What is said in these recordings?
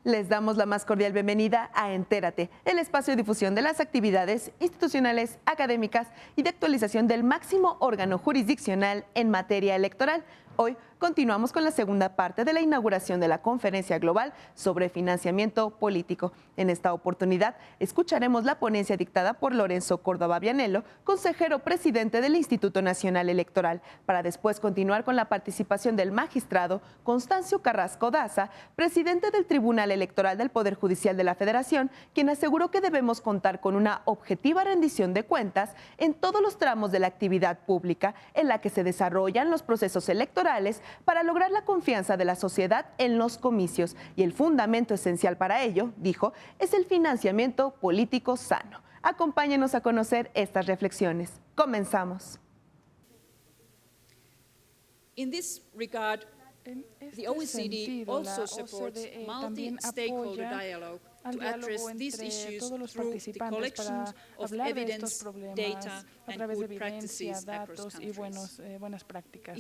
Les damos la más cordial bienvenida a Entérate, el espacio de difusión de las actividades institucionales, académicas y de actualización del máximo órgano jurisdiccional en materia electoral. Hoy continuamos con la segunda parte de la inauguración de la Conferencia Global sobre Financiamiento Político. En esta oportunidad escucharemos la ponencia dictada por Lorenzo Córdoba Vianello, consejero presidente del Instituto Nacional Electoral, para después continuar con la participación del magistrado Constancio Carrasco Daza, presidente del Tribunal Electoral del Poder Judicial de la Federación, quien aseguró que debemos contar con una objetiva rendición de cuentas en todos los tramos de la actividad pública en la que se desarrollan los procesos electorales para lograr la confianza de la sociedad en los comicios. Y el fundamento esencial para ello, dijo, es el financiamiento político sano. Acompáñenos a conocer estas reflexiones. Comenzamos. In this regard, the OECD also supports multi-stakeholder dialogue al diálogo entre todos los participantes para hablar de estos problemas a través de evidencia, datos y buenas prácticas.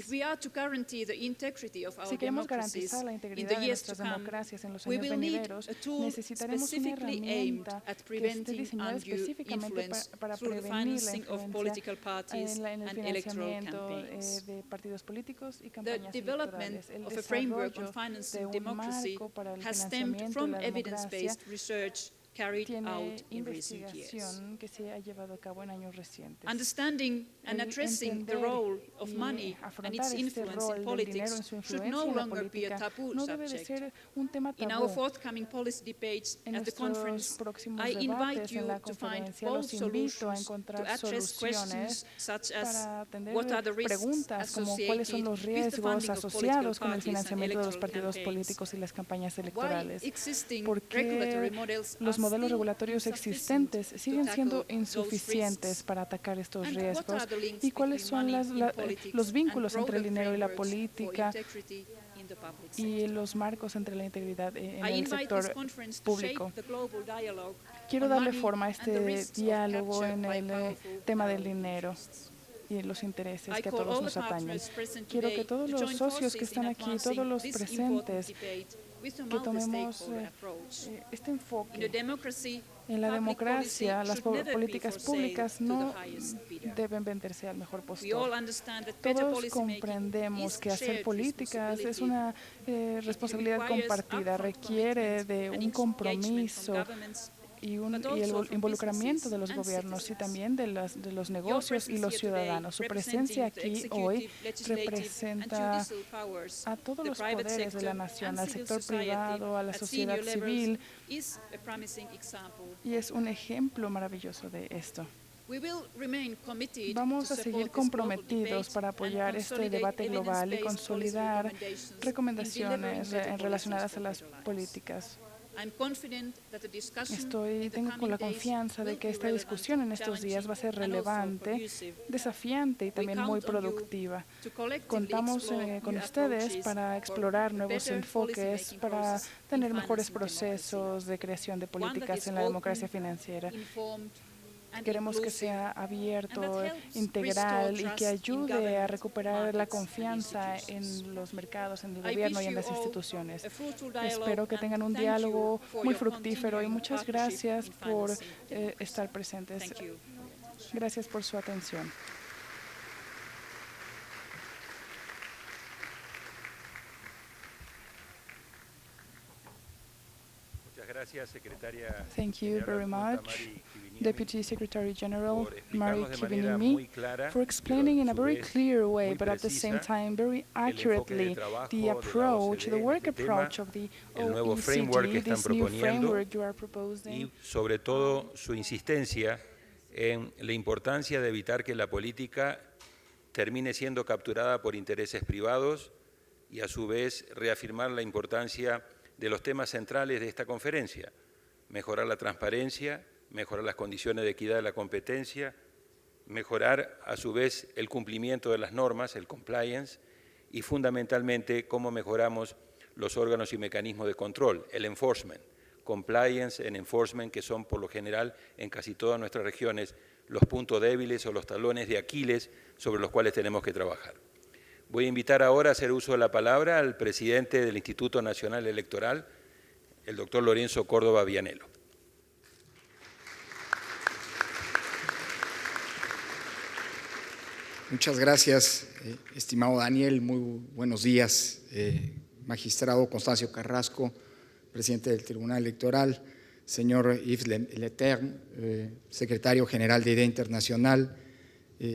Si queremos garantizar la integridad de nuestras democracias en los años venideros, necesitaremos una herramienta que esté diseñada específicamente para prevenir la influencia en el financiamiento de partidos políticos y campañas electorales. El desarrollo de un marco para el financiamiento de la democracia tiene investigación que se ha llevado a cabo en años recientes. Understanding and addressing the role of money and its influence in politics should no longer be a taboo subject. In our forthcoming policy debates at the conference, I invite you to find both solutions to address questions such as what are the risks associated with the funding of political parties and electoral campaigns, y las campañas why electorales. existing ¿Por regulatory qué models los are modelos still regulatorios insufficient existentes to siguen siendo tackle those insuficientes risks? para atacar estos And what riesgos? are the links ¿Y cuáles between son money in politics los vínculos and entre el broader dinero y la frameworks for política integrity in the public y sector? los marcos entre la integridad en I el invite sector this conference to público? shape the global dialogue Quiero on darle money forma a and the este risks of diálogo capture en by el powerful tema del narrow dinero interests. y los intereses I que a call todos all the nos atañen. partners present Quiero today que todos to los join socios que forces in están aquí, advancing todos los this important presentes, debate with a que tomemos multi-stakeholder approach. este In a enfoque. democracy, En la public democracia, policy las should never be políticas for sale públicas to no the highest bidder. deben venderse al mejor We all postor. understand that better Todos policymaking comprendemos is que hacer shared políticas es responsibility. una responsabilidad requires compartida, upfront requiere commitment de and un engagement compromiso from governments, y but el also from involucramiento de businesses los and gobiernos y citizens. también de los Your negocios y presence los here today, ciudadanos. Su representing presencia the aquí executive, hoy legislative, and representa judicial powers, a todos the los private poderes de sector, la nación, and al civil sector society privado, a la at sociedad senior levels civil, is a promising example. y es un ejemplo maravilloso de esto. We will remain committed Vamos to a seguir support this global comprometidos debate para and apoyar este consolidate debate global y evidence-based policy consolidar recommendations in recomendaciones delivering better relacionadas a policies las for better lives. políticas. I'm confident that the discussion in the Tengo coming la days confianza de will que be esta relevant, discusión en estos días va a ser challenging, and also relevante, conducive. desafiante y también We muy count on you productiva. to collectively Contamos explore con new ustedes approaches para for explorar a nuevos better enfoques, policymaking para process in tener mejores financing democracy. procesos de creación de One that políticas is en la open, democracia financiera. informed, and Queremos que inclusive, sea and abierto, that helps integral restore y que trust in ayude a government, recuperar la markets, and confianza institutions. en los mercados, en el I gobierno wish y en you las all instituciones. a fruitful dialogue Espero que and tengan un thank you diálogo for muy your fructífero y continuing muchas partnership gracias in por financing democracy. estar presentes. Thank you. Gracias por su atención. Gracias, secretaria. Thank you very much, Deputy Secretary General por Mari explicarnos de manera muy Kivinimi, clara, for explaining in a very clear way, muy but at the same precisa, time very el enfoque de accurately, trabajo the de la approach, OCDE the en work este tema, approach of the el nuevo framework que OECD, están this new proponiendo framework you are proposing. y sobre todo su insistencia en la importancia de evitar que la política termine siendo capturada por intereses privados y a su vez reafirmar la importancia de los temas centrales de esta conferencia: mejorar la transparencia, mejorar las condiciones de equidad de la competencia, mejorar a su vez el cumplimiento de las normas, el compliance, y fundamentalmente cómo mejoramos los órganos y mecanismos de control, el enforcement, compliance and enforcement, que son por lo general en casi todas nuestras regiones los puntos débiles o los talones de Aquiles sobre los cuales tenemos que trabajar. Voy a invitar ahora a hacer uso de la palabra al presidente del Instituto Nacional Electoral, el doctor Lorenzo Córdoba Vianello. Muchas gracias, estimado Daniel. Muy buenos días, magistrado Constancio Carrasco, presidente del Tribunal Electoral, señor Yves Leterme, secretario general de IDEA Internacional,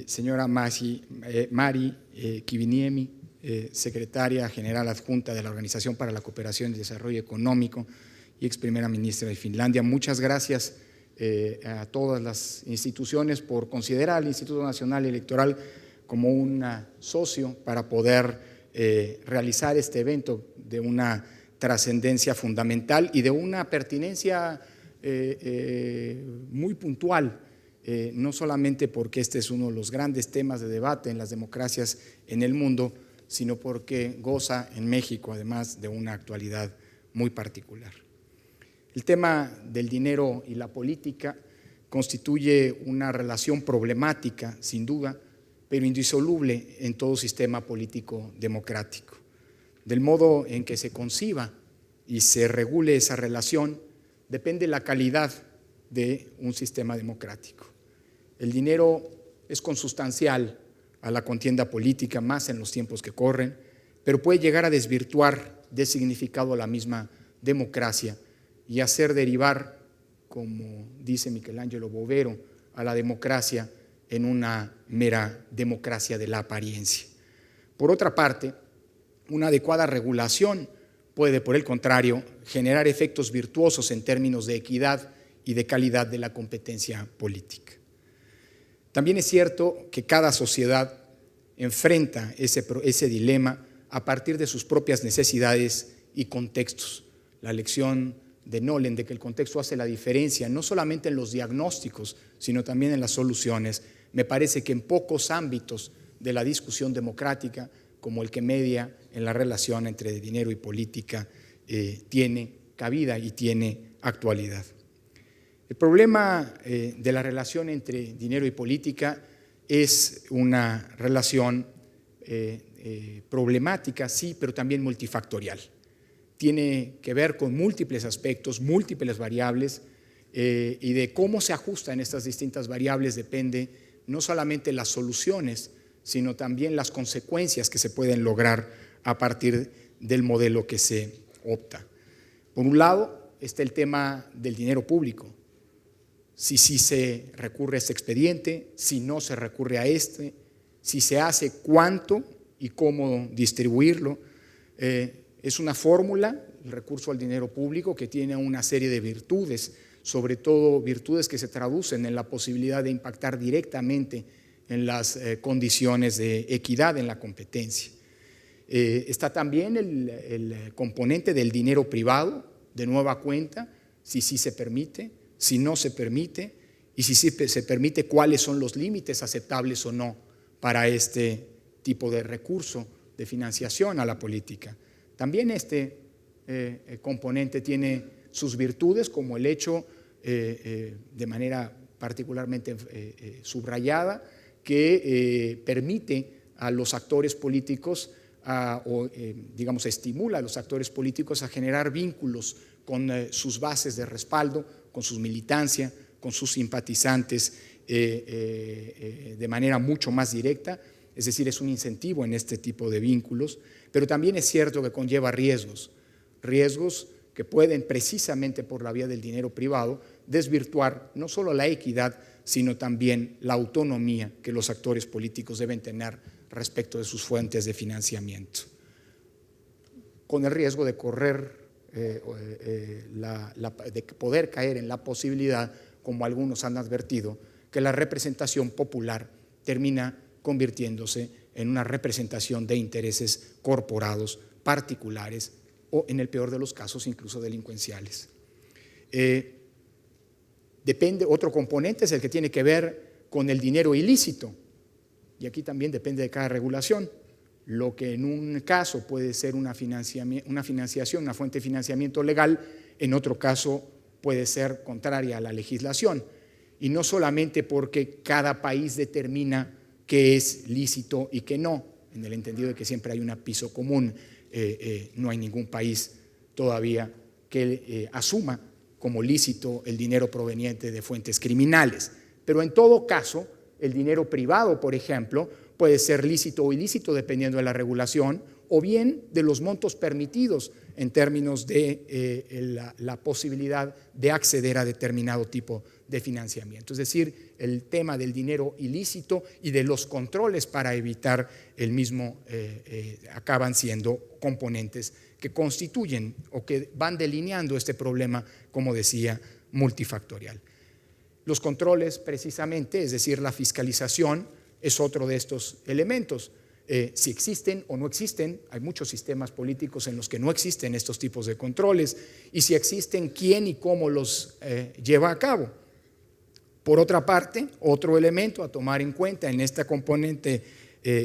señora Mari Kiviniemi, secretaria general adjunta de la Organización para la Cooperación y Desarrollo Económico y ex primera ministra de Finlandia. Muchas gracias a todas las instituciones por considerar al Instituto Nacional Electoral como un socio para poder realizar este evento de una trascendencia fundamental y de una pertinencia muy puntual, no solamente porque este es uno de los grandes temas de debate en las democracias en el mundo, sino porque goza en México además de una actualidad muy particular. El tema del dinero y la política constituye una relación problemática, sin duda, pero indisoluble en todo sistema político democrático. Del modo en que se conciba y se regule esa relación, depende la calidad de un sistema democrático. El dinero es consustancial a la contienda política, más en los tiempos que corren, pero puede llegar a desvirtuar de significado a la misma democracia y hacer derivar, como dice Michelangelo Bovero, a la democracia en una mera democracia de la apariencia. Por otra parte, una adecuada regulación puede, por el contrario, generar efectos virtuosos en términos de equidad y de calidad de la competencia política. También es cierto que cada sociedad enfrenta ese dilema a partir de sus propias necesidades y contextos. La lección de Nolen de que el contexto hace la diferencia, no solamente en los diagnósticos, sino también en las soluciones, me parece que en pocos ámbitos de la discusión democrática, como el que media en la relación entre dinero y política, tiene cabida y tiene actualidad. El problema de la relación entre dinero y política es una relación problemática, sí, pero también multifactorial. Tiene que ver con múltiples aspectos, múltiples variables, y de cómo se ajustan estas distintas variables depende no solamente las soluciones, sino también las consecuencias que se pueden lograr a partir del modelo que se opta. Por un lado está el tema del dinero público. Si se recurre a este expediente, si no se recurre a este, si se hace, cuánto y cómo distribuirlo. Es una fórmula, el recurso al dinero público, que tiene una serie de virtudes, sobre todo virtudes que se traducen en la posibilidad de impactar directamente en las condiciones de equidad en la competencia. Está también el componente del dinero privado, de nueva cuenta, si sí se permite, si no se permite, y si sí se permite, cuáles son los límites aceptables o no para este tipo de recurso de financiación a la política. También este componente tiene sus virtudes, como el hecho, de manera particularmente subrayada, que permite a los actores políticos, digamos, estimula a los actores políticos a generar vínculos con sus bases de respaldo, con su militancia, con sus simpatizantes de manera mucho más directa. Es decir, es un incentivo en este tipo de vínculos, pero también es cierto que conlleva riesgos que pueden, precisamente por la vía del dinero privado, desvirtuar no solo la equidad, sino también la autonomía que los actores políticos deben tener respecto de sus fuentes de financiamiento, con el riesgo de correr, de poder caer en la posibilidad, como algunos han advertido, que la representación popular termina convirtiéndose en una representación de intereses corporados, particulares o, en el peor de los casos, incluso delincuenciales. Otro componente es el que tiene que ver con el dinero ilícito, y aquí también depende de cada regulación. Lo que en un caso puede ser una financiación, una fuente de financiamiento legal, en otro caso puede ser contraria a la legislación, y no solamente porque cada país determina qué es lícito y qué no, en el entendido de que siempre hay un piso común. No hay ningún país todavía que asuma como lícito el dinero proveniente de fuentes criminales. Pero en todo caso, el dinero privado, por ejemplo, puede ser lícito o ilícito dependiendo de la regulación, o bien de los montos permitidos en términos de la posibilidad de acceder a determinado tipo de financiamiento. Es decir, el tema del dinero ilícito y de los controles para evitar el mismo acaban siendo componentes que constituyen o que van delineando este problema, como decía, multifactorial. Los controles, precisamente, es decir, la fiscalización, es otro de estos elementos. Si existen o no existen, hay muchos sistemas políticos en los que no existen estos tipos de controles, y si existen, quién y cómo los lleva a cabo. Por otra parte, otro elemento a tomar en cuenta en esta componente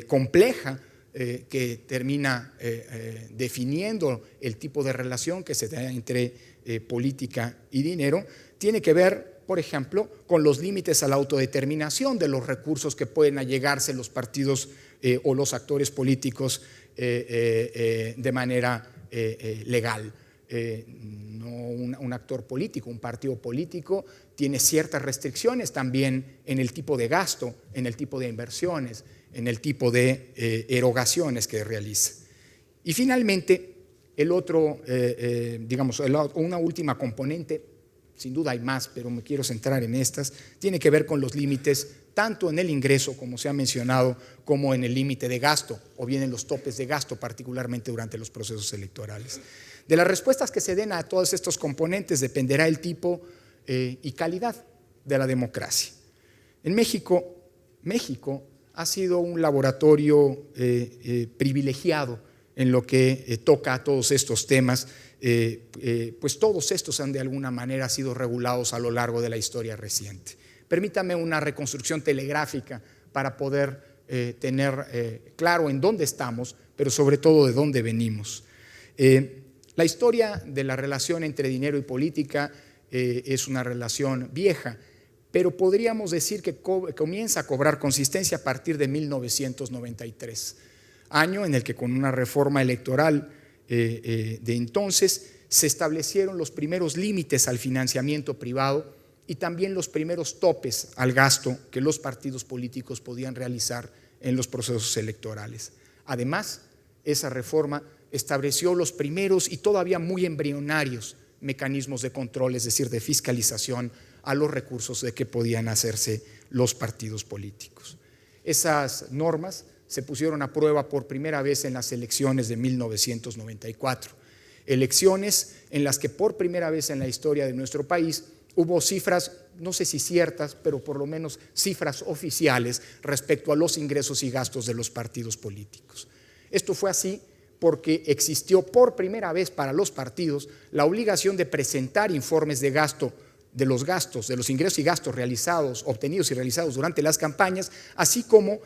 compleja que termina definiendo el tipo de relación que se da entre política y dinero, tiene que ver, por ejemplo, con los límites a la autodeterminación de los recursos que pueden allegarse los partidos o los actores políticos de manera legal. No un actor político, un partido político tiene ciertas restricciones también en el tipo de gasto, en el tipo de inversiones, en el tipo de erogaciones que realiza. Y finalmente, el otro, una última componente, sin duda hay más, pero me quiero centrar en estas, tiene que ver con los límites tanto en el ingreso, como se ha mencionado, como en el límite de gasto, o bien en los topes de gasto, particularmente durante los procesos electorales. De las respuestas que se den a todos estos componentes dependerá el tipo y calidad de la democracia. En México ha sido un laboratorio privilegiado en lo que toca a todos estos temas, pues todos estos han de alguna manera sido regulados a lo largo de la historia reciente. Permítame una reconstrucción telegráfica para poder tener claro en dónde estamos, pero sobre todo de dónde venimos. La historia de la relación entre dinero y política es una relación vieja, pero podríamos decir que comienza a cobrar consistencia a partir de 1993, año en el que con una reforma electoral de entonces se establecieron los primeros límites al financiamiento privado y también los primeros topes al gasto que los partidos políticos podían realizar en los procesos electorales. Además, esa reforma estableció los primeros y todavía muy embrionarios mecanismos de control, es decir, de fiscalización a los recursos de que podían hacerse los partidos políticos. Esas normas se pusieron a prueba por primera vez en las elecciones de 1994, elecciones en las que por primera vez en la historia de nuestro país hubo cifras, no sé si ciertas, pero por lo menos cifras oficiales respecto a los ingresos y gastos de los partidos políticos. Esto fue así porque existió por primera vez para los partidos la obligación de presentar informes de gasto, de los ingresos y gastos obtenidos y realizados durante las campañas, así como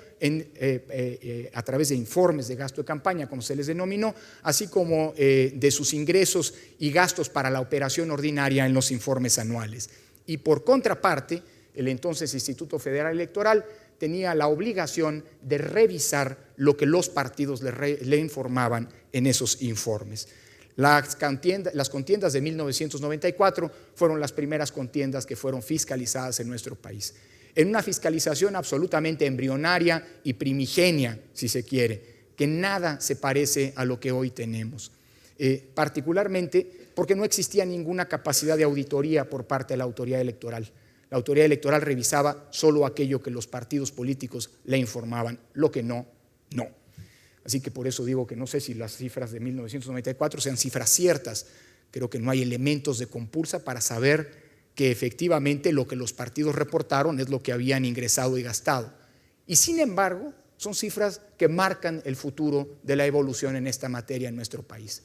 a través de informes de gasto de campaña, como se les denominó, así como de sus ingresos y gastos para la operación ordinaria en los informes anuales. Y por contraparte, el entonces Instituto Federal Electoral tenía la obligación de revisar lo que los partidos le informaban en esos informes. Las contiendas de 1994 fueron las primeras contiendas que fueron fiscalizadas en nuestro país. En una fiscalización absolutamente embrionaria y primigenia, si se quiere, que nada se parece a lo que hoy tenemos. Particularmente porque no existía ninguna capacidad de auditoría por parte de la autoridad electoral. La autoridad electoral revisaba solo aquello que los partidos políticos le informaban, lo que no. Así que por eso digo que no sé si las cifras de 1994 sean cifras ciertas. Creo que no hay elementos de compulsa para saber que efectivamente lo que los partidos reportaron es lo que habían ingresado y gastado. Y sin embargo, son cifras que marcan el futuro de la evolución en esta materia en nuestro país.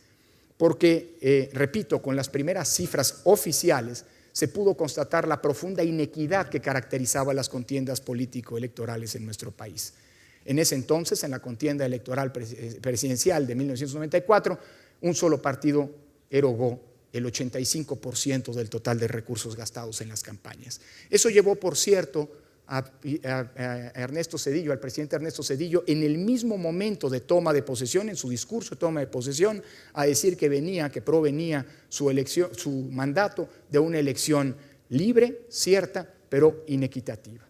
Porque, repito, con las primeras cifras oficiales se pudo constatar la profunda inequidad que caracterizaba las contiendas político-electorales en nuestro país. En ese entonces, en la contienda electoral presidencial de 1994, un solo partido erogó el 85% del total de recursos gastados en las campañas. Eso llevó, por cierto, a Ernesto Zedillo, al presidente Ernesto Zedillo, en el mismo momento de toma de posesión, en su discurso de toma de posesión, a decir que provenía su mandato de una elección libre, cierta, pero inequitativa,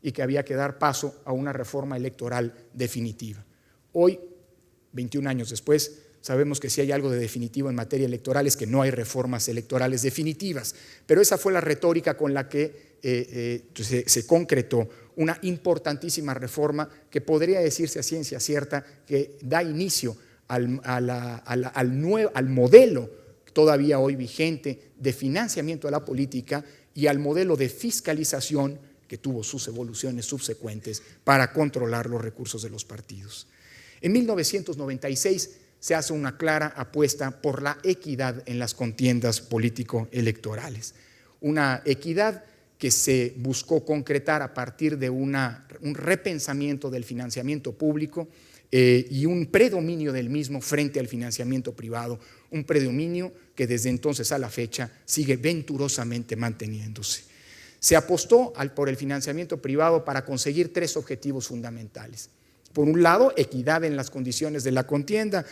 y que había que dar paso a una reforma electoral definitiva. Hoy, 21 años después, sabemos que si hay algo de definitivo en materia electoral es que no hay reformas electorales definitivas, pero esa fue la retórica con la que se concretó una importantísima reforma que podría decirse a ciencia cierta que da inicio al modelo todavía hoy vigente de financiamiento de la política y al modelo de fiscalización que tuvo sus evoluciones subsecuentes para controlar los recursos de los partidos. En 1996 se hace una clara apuesta por la equidad en las contiendas político-electorales. Una equidad que se buscó concretar a partir de un repensamiento del financiamiento público y un predominio del mismo frente al financiamiento privado, un predominio que desde entonces a la fecha sigue venturosamente manteniéndose. Se apostó por el financiamiento privado para conseguir 3 objetivos fundamentales. Por un lado, equidad en las condiciones de la contienda,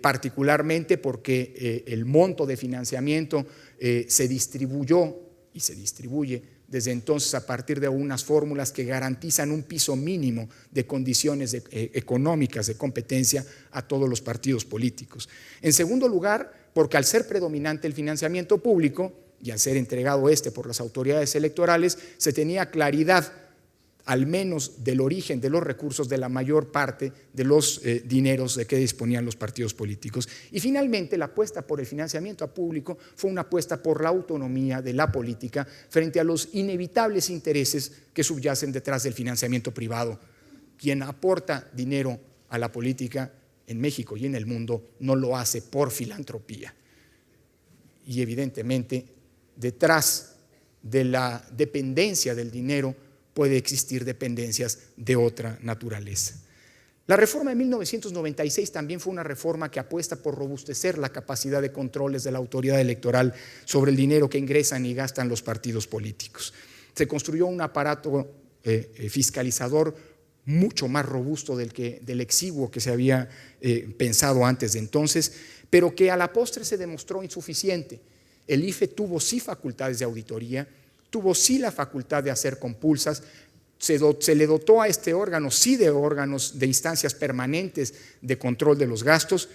particularmente porque el monto de financiamiento se distribuyó y se distribuye desde entonces a partir de unas fórmulas que garantizan un piso mínimo de condiciones económicas de competencia a todos los partidos políticos. En segundo lugar, porque al ser predominante el financiamiento público y al ser entregado por las autoridades electorales, se tenía claridad al menos del origen de los recursos de la mayor parte de los dineros de que disponían los partidos políticos. Y finalmente, la apuesta por el financiamiento público fue una apuesta por la autonomía de la política frente a los inevitables intereses que subyacen detrás del financiamiento privado. Quien aporta dinero a la política en México y en el mundo no lo hace por filantropía. Y evidentemente, detrás de la dependencia del dinero puede existir dependencias de otra naturaleza. La reforma de 1996 también fue una reforma que apuesta por robustecer la capacidad de controles de la autoridad electoral sobre el dinero que ingresan y gastan los partidos políticos. Se construyó un aparato fiscalizador mucho más robusto del exiguo que se había pensado antes de entonces, pero que a la postre se demostró insuficiente. El IFE tuvo sí facultades de auditoría, tuvo sí la facultad de hacer compulsas, se le dotó a este órgano sí de órganos, de instancias permanentes de control de los gastos,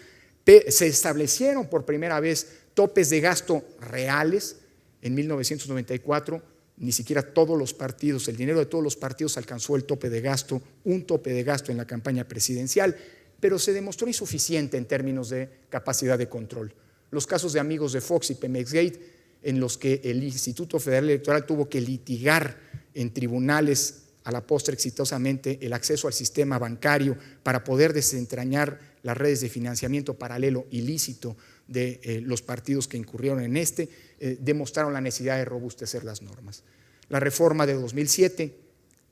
se establecieron por primera vez topes de gasto reales. En 1994 ni siquiera todos los partidos, el dinero de todos los partidos alcanzó el tope de gasto, un tope de gasto en la campaña presidencial, pero se demostró insuficiente en términos de capacidad de control. Los casos de Amigos de Fox y Pemexgate, en los que el Instituto Federal Electoral tuvo que litigar en tribunales a la postre exitosamente el acceso al sistema bancario para poder desentrañar las redes de financiamiento paralelo ilícito de los partidos que incurrieron en demostraron la necesidad de robustecer las normas. La reforma de 2007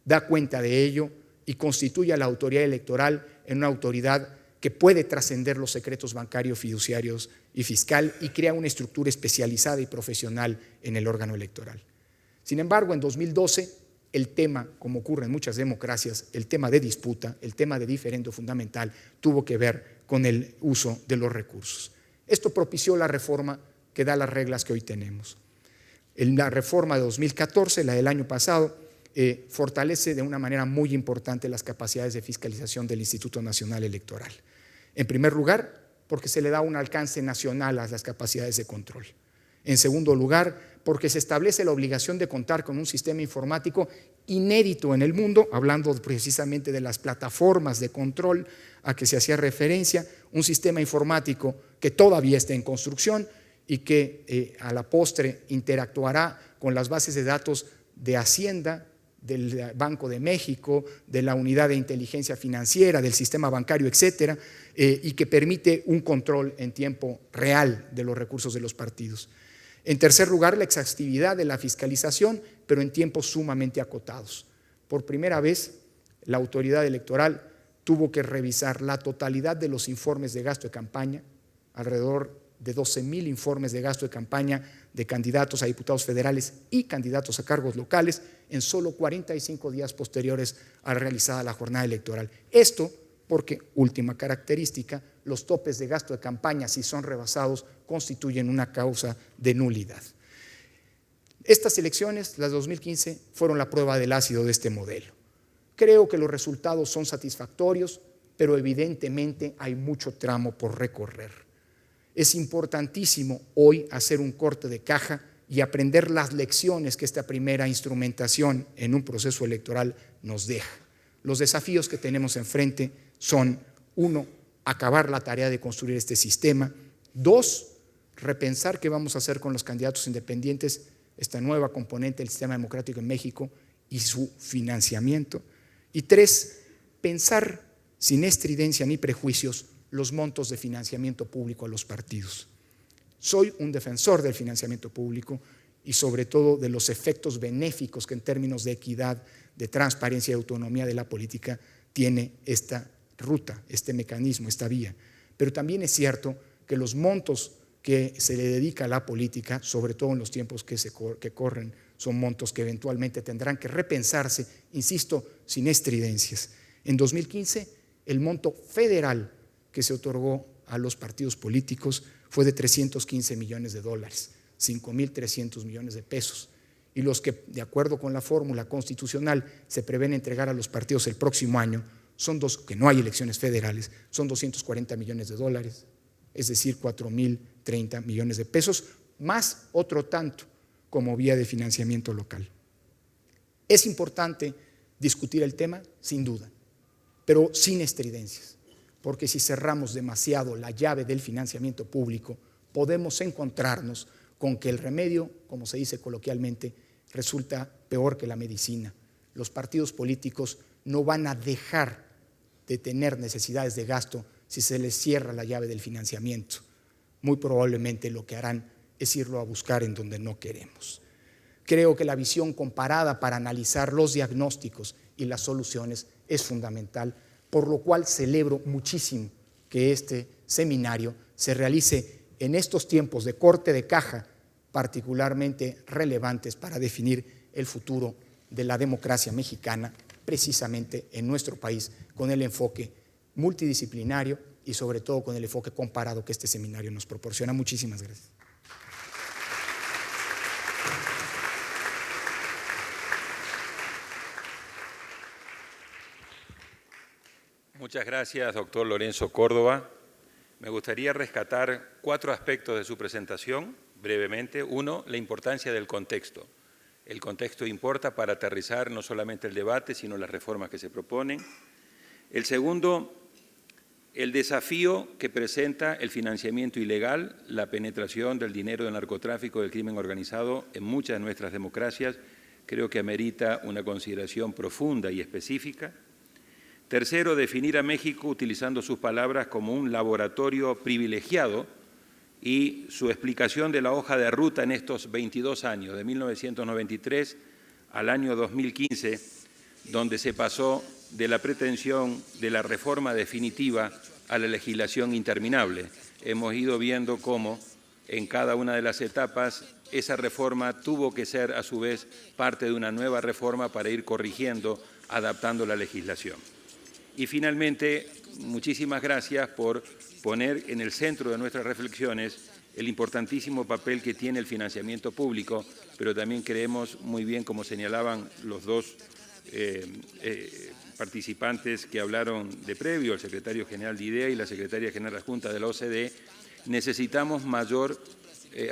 da cuenta de ello y constituye a la autoridad electoral en una autoridad que puede trascender los secretos bancarios, fiduciarios y fiscal y crea una estructura especializada y profesional en el órgano electoral. Sin embargo, en 2012, el tema, como ocurre en muchas democracias, el tema de disputa, el tema de diferendo fundamental, tuvo que ver con el uso de los recursos. Esto propició la reforma que da las reglas que hoy tenemos. La reforma de 2014, la del año pasado, fortalece de una manera muy importante las capacidades de fiscalización del Instituto Nacional Electoral. En primer lugar, porque se le da un alcance nacional a las capacidades de control. En segundo lugar, porque se establece la obligación de contar con un sistema informático inédito en el mundo, hablando precisamente de las plataformas de control a que se hacía referencia, un sistema informático que todavía está en construcción y que a la postre interactuará con las bases de datos de Hacienda, del Banco de México, de la Unidad de Inteligencia Financiera, del sistema bancario, etcétera, y que permite un control en tiempo real de los recursos de los partidos. En tercer lugar, la exhaustividad de la fiscalización, pero en tiempos sumamente acotados. Por primera vez, la autoridad electoral tuvo que revisar la totalidad de los informes de gasto de campaña, alrededor de 12,000 informes de gasto de campaña de candidatos a diputados federales y candidatos a cargos locales en solo 45 días posteriores a realizada la jornada electoral. Esto porque, última característica, los topes de gasto de campaña, si son rebasados, constituyen una causa de nulidad. Estas elecciones, las de 2015, fueron la prueba del ácido de este modelo. Creo que los resultados son satisfactorios, pero evidentemente hay mucho tramo por recorrer. Es importantísimo hoy hacer un corte de caja y aprender las lecciones que esta primera instrumentación en un proceso electoral nos deja. Los desafíos que tenemos enfrente son: 1, acabar la tarea de construir este sistema; 2, repensar qué vamos a hacer con los candidatos independientes, esta nueva componente del sistema democrático en México y su financiamiento; y 3, pensar sin estridencia ni prejuicios los montos de financiamiento público a los partidos. Soy un defensor del financiamiento público y sobre todo de los efectos benéficos que en términos de equidad, de transparencia y autonomía de la política tiene esta ruta, este mecanismo, esta vía. Pero también es cierto que los montos que se le dedica a la política, sobre todo en los tiempos que corren, son montos que eventualmente tendrán que repensarse, insisto, sin estridencias. En 2015, el monto federal que se otorgó a los partidos políticos fue de $315 millones, 5,300 millones de pesos. Y los que, de acuerdo con la fórmula constitucional, se prevén entregar a los partidos el próximo año, que no hay elecciones federales, son $240 millones, es decir, 4,030 millones de pesos, más otro tanto como vía de financiamiento local. Es importante discutir el tema, sin duda, pero sin estridencias, porque si cerramos demasiado la llave del financiamiento público, podemos encontrarnos con que el remedio, como se dice coloquialmente, resulta peor que la medicina. Los partidos políticos no van a dejar de tener necesidades de gasto si se les cierra la llave del financiamiento. Muy probablemente lo que harán es irlo a buscar en donde no queremos. Creo que la visión comparada para analizar los diagnósticos y las soluciones es fundamental, por lo cual celebro muchísimo que este seminario se realice en estos tiempos de corte de caja particularmente relevantes para definir el futuro de la democracia mexicana, precisamente en nuestro país, con el enfoque multidisciplinario y sobre todo con el enfoque comparado que este seminario nos proporciona. Muchísimas gracias. Muchas gracias, doctor Lorenzo Córdoba. Me gustaría rescatar 4 aspectos de su presentación, brevemente. 1, la importancia del contexto. El contexto importa para aterrizar no solamente el debate, sino las reformas que se proponen. El segundo, el desafío que presenta el financiamiento ilegal, la penetración del dinero del narcotráfico y del crimen organizado en muchas de nuestras democracias, creo que amerita una consideración profunda y específica. Tercero, definir a México, utilizando sus palabras, como un laboratorio privilegiado, y su explicación de la hoja de ruta en estos 22 años, de 1993 al año 2015, donde se pasó de la pretensión de la reforma definitiva a la legislación interminable. Hemos ido viendo cómo en cada una de las etapas esa reforma tuvo que ser a su vez parte de una nueva reforma para ir corrigiendo, adaptando la legislación. Y finalmente, muchísimas gracias por poner en el centro de nuestras reflexiones el importantísimo papel que tiene el financiamiento público, pero también creemos muy bien, como señalaban los dos participantes que hablaron de previo, el secretario general de IDEA y la secretaria general adjunta de la OCDE, necesitamos mayor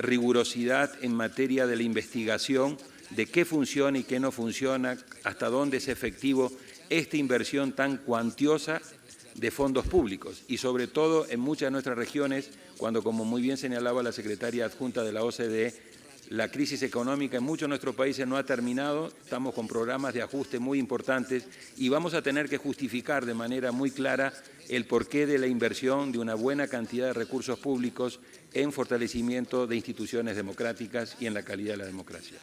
rigurosidad en materia de la investigación de qué funciona y qué no funciona, hasta dónde es efectivo esta inversión tan cuantiosa de fondos públicos y sobre todo en muchas de nuestras regiones, cuando, como muy bien señalaba la secretaria adjunta de la OCDE, la crisis económica en muchos de nuestros países no ha terminado, estamos con programas de ajuste muy importantes y vamos a tener que justificar de manera muy clara el porqué de la inversión de una buena cantidad de recursos públicos en fortalecimiento de instituciones democráticas y en la calidad de la democracia.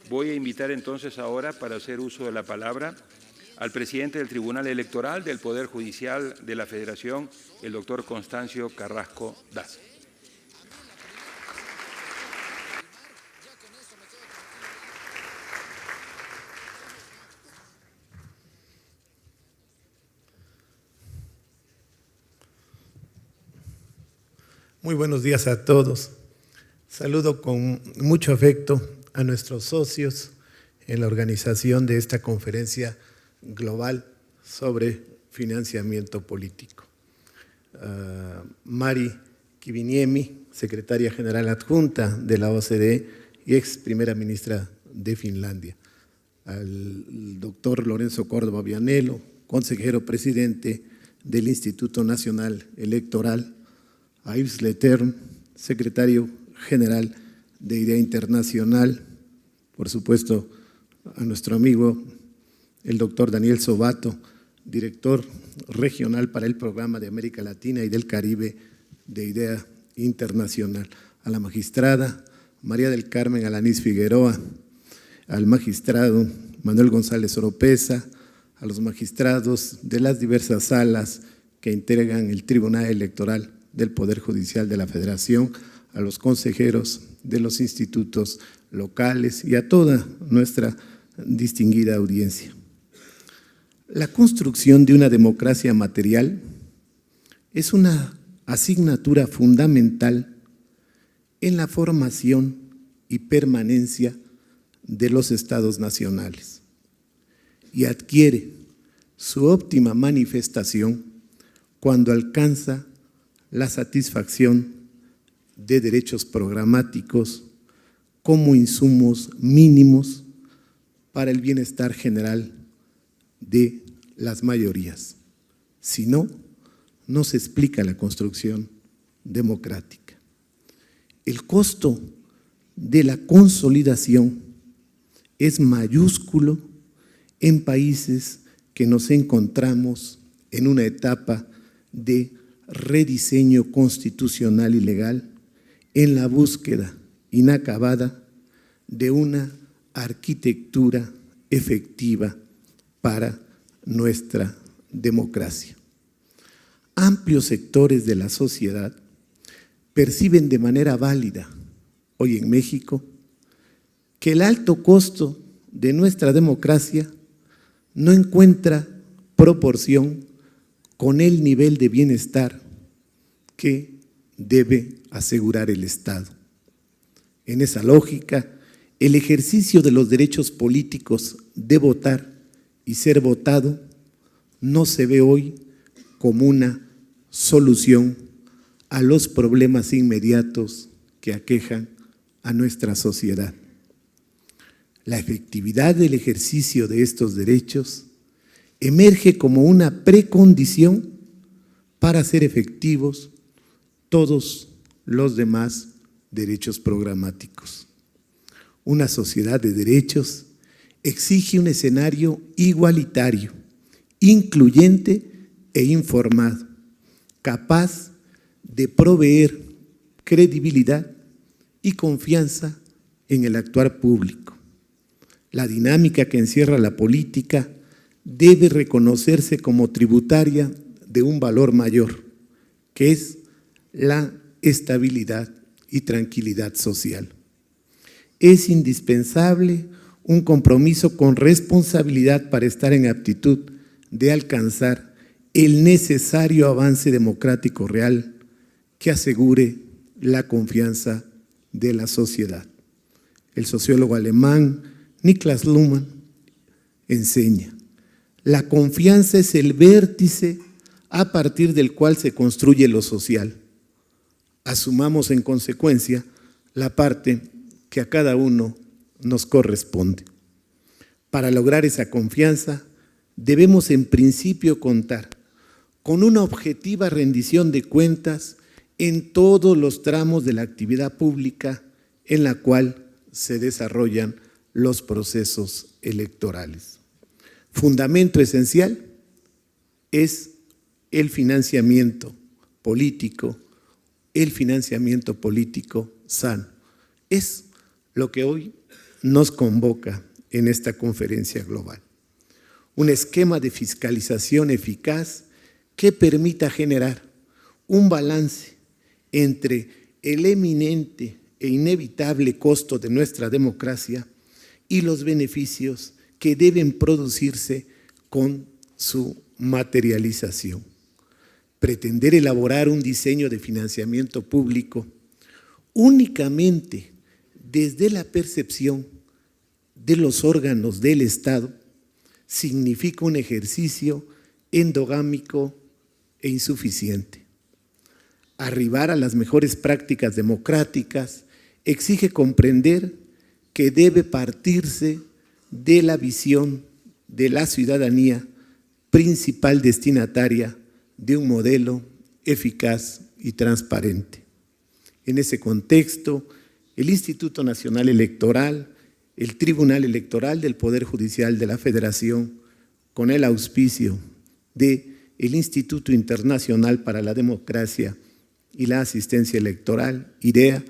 Voy a invitar entonces ahora, para hacer uso de la palabra, al presidente del Tribunal Electoral del Poder Judicial de la Federación, el doctor Constancio Carrasco Daza. Muy buenos días a todos. Saludo con mucho afecto a nuestros socios en la organización de esta conferencia global sobre financiamiento político. Mari Kiviniemi, secretaria general adjunta de la OCDE y ex primera ministra de Finlandia. Al doctor Lorenzo Córdoba Vianello, consejero presidente del Instituto Nacional Electoral, a Yves Leterme, secretario general de Idea Internacional, por supuesto a nuestro amigo el doctor Daniel Sobato, director regional para el Programa de América Latina y del Caribe de Idea Internacional, a la magistrada María del Carmen Alanís Figueroa, al magistrado Manuel González Oropesa, a los magistrados de las diversas salas que integran el Tribunal Electoral del Poder Judicial de la Federación, a los consejeros de los institutos locales y a toda nuestra distinguida audiencia. La construcción de una democracia material es una asignatura fundamental en la formación y permanencia de los estados nacionales y adquiere su óptima manifestación cuando alcanza la satisfacción de derechos programáticos como insumos mínimos para el bienestar general de las mayorías. Si no, no se explica la construcción democrática. El costo de la consolidación es mayúsculo en países que nos encontramos en una etapa de rediseño constitucional y legal en la búsqueda inacabada de una arquitectura efectiva para nuestra democracia. Amplios sectores de la sociedad perciben de manera válida hoy en México que el alto costo de nuestra democracia no encuentra proporción con el nivel de bienestar que debe asegurar el Estado. En esa lógica, el ejercicio de los derechos políticos de votar y ser votado no se ve hoy como una solución a los problemas inmediatos que aquejan a nuestra sociedad. La efectividad del ejercicio de estos derechos emerge como una precondición para hacer efectivos todos los demás derechos programáticos. Una sociedad de derechos exige un escenario igualitario, incluyente e informado, capaz de proveer credibilidad y confianza en el actuar público. La dinámica que encierra la política debe reconocerse como tributaria de un valor mayor, que es la estabilidad y tranquilidad social. Es indispensable un compromiso con responsabilidad para estar en aptitud de alcanzar el necesario avance democrático real que asegure la confianza de la sociedad. El sociólogo alemán Niklas Luhmann enseña: la confianza es el vértice a partir del cual se construye lo social. Asumamos en consecuencia la parte que a cada uno nos corresponde. Para lograr esa confianza, debemos en principio contar con una objetiva rendición de cuentas en todos los tramos de la actividad pública en la cual se desarrollan los procesos electorales. Fundamento esencial es el financiamiento político sano. Es lo que hoy nos convoca en esta conferencia global. Un esquema de fiscalización eficaz que permita generar un balance entre el eminente e inevitable costo de nuestra democracia y los beneficios que deben producirse con su materialización. pretender elaborar un diseño de financiamiento público únicamente desde la percepción de los órganos del Estado significa un ejercicio endogámico e insuficiente. Arribar a las mejores prácticas democráticas exige comprender que debe partirse de la visión de la ciudadanía principal destinataria de un modelo eficaz y transparente. En ese contexto, el Instituto Nacional Electoral, el Tribunal Electoral del Poder Judicial de la Federación, con el auspicio del Instituto Internacional para la Democracia y la Asistencia Electoral, IDEA,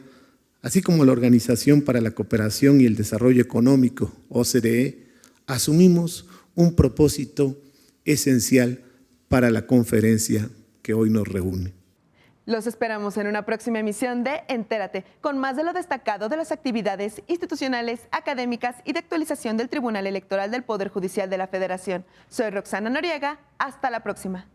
así como la Organización para la Cooperación y el Desarrollo Económico, OCDE, asumimos un propósito esencial para la conferencia que hoy nos reúne. Los esperamos en una próxima emisión de Entérate, con más de lo destacado de las actividades institucionales, académicas y de actualización del Tribunal Electoral del Poder Judicial de la Federación. Soy Roxana Noriega, hasta la próxima.